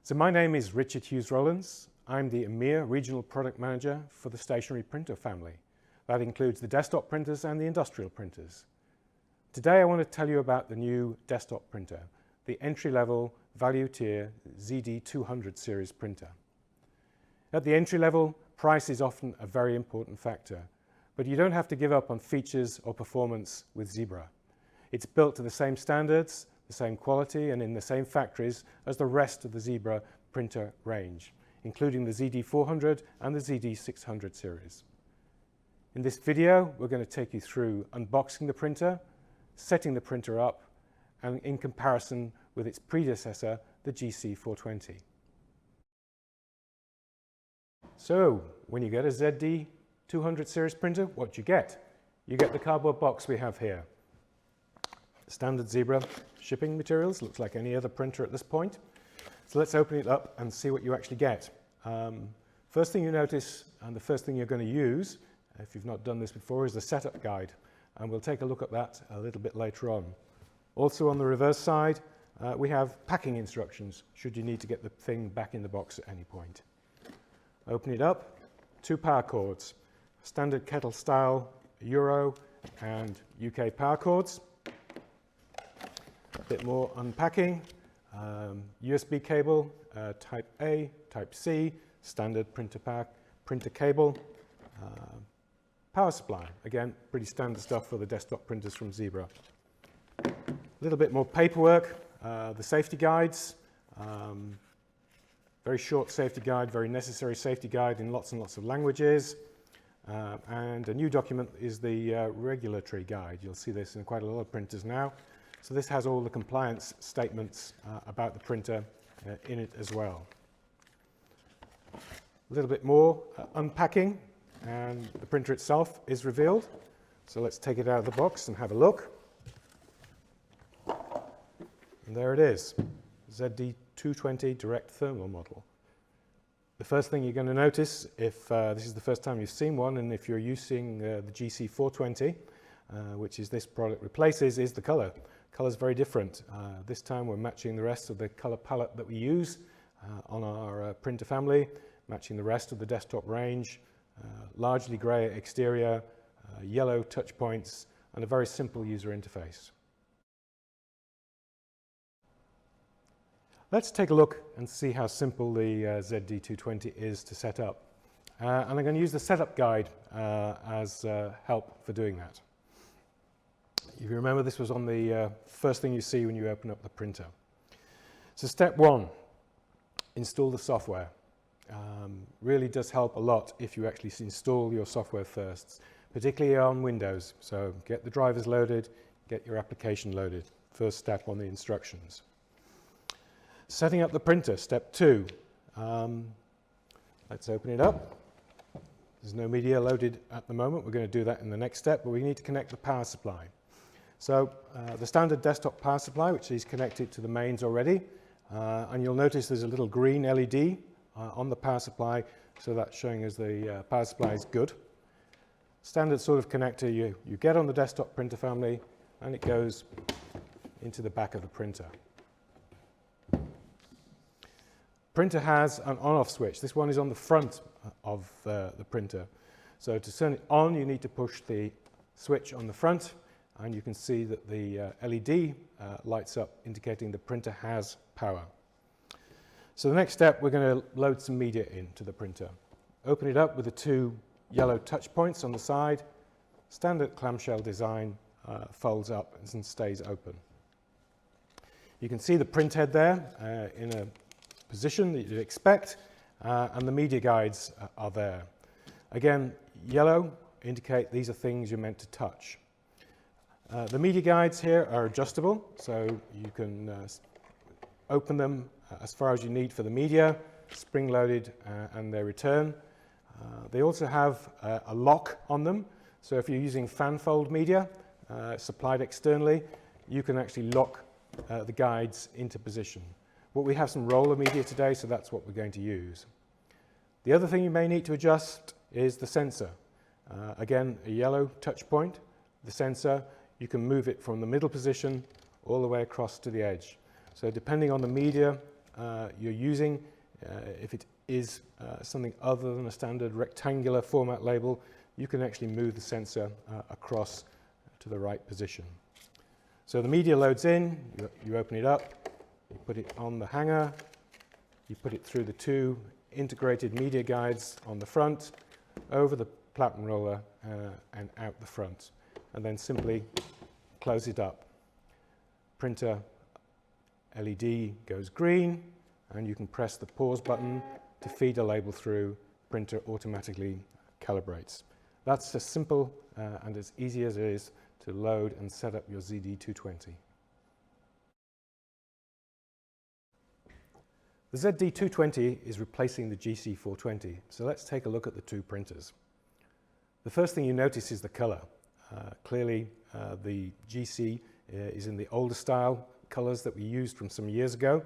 So my name is Richard Hughes Rowlands. I'm the EMEA Regional Product Manager for the stationary printer family. That includes the desktop printers and the industrial printers. Today I want to tell you about the new desktop printer, the entry-level value tier ZD200 series printer. At the entry level, price is often a very important factor, but you don't have to give up on features or performance with Zebra. It's built to the same standards, the same quality, and in the same factories as the rest of the Zebra printer range, including the ZD400 and the ZD600 series. In this video, we're going to take you through unboxing the printer, setting the printer up, and in comparison with its predecessor, the GC420. So, when you get a ZD200 series printer, what do you get? You get the cardboard box we have here. Standard Zebra shipping materials, looks like any other printer at this point. So let's open it up and see what you actually get. First thing you notice, and the first thing you're going to use, if you've not done this before, is the setup guide. And we'll take a look at that a little bit later on. Also on the reverse side, we have packing instructions, should you need to get the thing back in the box at any point. Open it up, 2 power cords, standard kettle style Euro and UK power cords. A bit more unpacking, USB cable, type A, type C, standard printer cable, power supply, again pretty standard stuff for the desktop printers from Zebra. A little bit more paperwork, the safety guides, very short safety guide, very necessary safety guide in lots and lots of languages, and a new document is the regulatory guide. You'll see this in quite a lot of printers now. So this has all the compliance statements about the printer in it as well. A little bit more unpacking, and the printer itself is revealed. So let's take it out of the box and have a look. And there it is, ZD220 direct thermal model. The first thing you're going to notice, if this is the first time you've seen one, and if you're using the GC420, which is this product replaces, is the color. Color's very different. This time we're matching the rest of the color palette that we use on our printer family, matching the rest of the desktop range, largely grey exterior, yellow touch points, and a very simple user interface. Let's take a look and see how simple the ZD220 is to set up. And I'm going to use the setup guide as help for doing that. If you remember, this was on the first thing you see when you open up the printer. So step 1, install the software. Really does help a lot if you actually install your software first, particularly on Windows. So get the drivers loaded, get your application loaded. First step on the instructions. Setting up the printer, step 2. Let's open it up. There's no media loaded at the moment. We're going to do that in the next step, but we need to connect the power supply. So the standard desktop power supply, which is connected to the mains already, and you'll notice there's a little green LED on the power supply, so that's showing us the power supply is good. Standard sort of connector you get on the desktop printer family, and it goes into the back of the printer. Printer has an on-off switch. This one is on the front of the printer. So to turn it on, you need to push the switch on the front, and you can see that the LED lights up, indicating the printer has power. So the next step, we're going to load some media into the printer. Open it up with the 2 yellow touch points on the side. Standard clamshell design, folds up and stays open. You can see the print head there in a position that you'd expect, and the media guides are there. Again, yellow indicate these are things you're meant to touch. The media guides here are adjustable, so you can open them as far as you need for the media, spring-loaded, and they return. They also have a lock on them, so if you're using fan-fold media supplied externally, you can actually lock the guides into position. But we have some roller media today, so that's what we're going to use. The other thing you may need to adjust is the sensor. Again, a yellow touch point. The sensor, you can move it from the middle position all the way across to the edge. So depending on the media you're using. If it is something other than a standard rectangular format label, you can actually move the sensor across to the right position. So the media loads in, you open it up, you put it on the hanger, you put it through the two integrated media guides on the front, over the platen roller and out the front, and then simply close it up. Printer LED goes green, and you can press the pause button to feed a label through. Printer automatically calibrates. That's as simple and as easy as it is to load and set up your ZD200. The ZD200 is replacing the GC420, so let's take a look at the two printers. The first thing you notice is the color. Clearly, the GC is in the older style colors that we used from some years ago,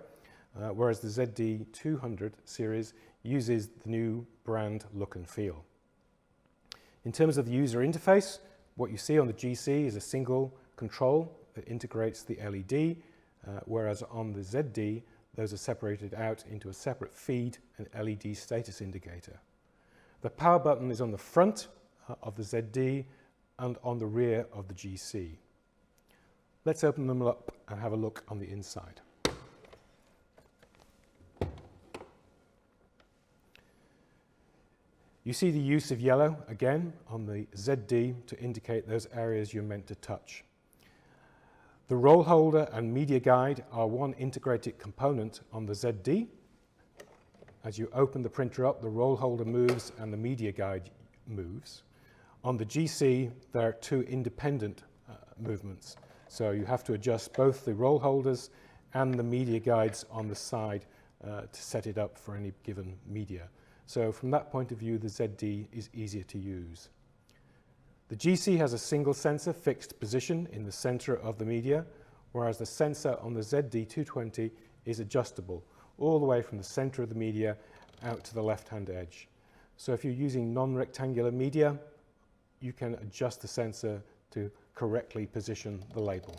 whereas the ZD200 series uses the new brand look and feel. In terms of the user interface, what you see on the GC is a single control that integrates the LED, whereas on the ZD, those are separated out into a separate feed and LED status indicator. The power button is on the front of the ZD and on the rear of the GC. Let's open them up and have a look on the inside. You see the use of yellow again on the ZD to indicate those areas you're meant to touch. The roll holder and media guide are one integrated component on the ZD. As you open the printer up, the roll holder moves and the media guide moves. On the GC, there are two independent movements. So you have to adjust both the roll holders and the media guides on the side to set it up for any given media. So from that point of view, the ZD is easier to use. The GC has a single sensor fixed position in the center of the media, whereas the sensor on the ZD200 is adjustable all the way from the center of the media out to the left-hand edge. So if you're using non-rectangular media, you can adjust the sensor to correctly position the label.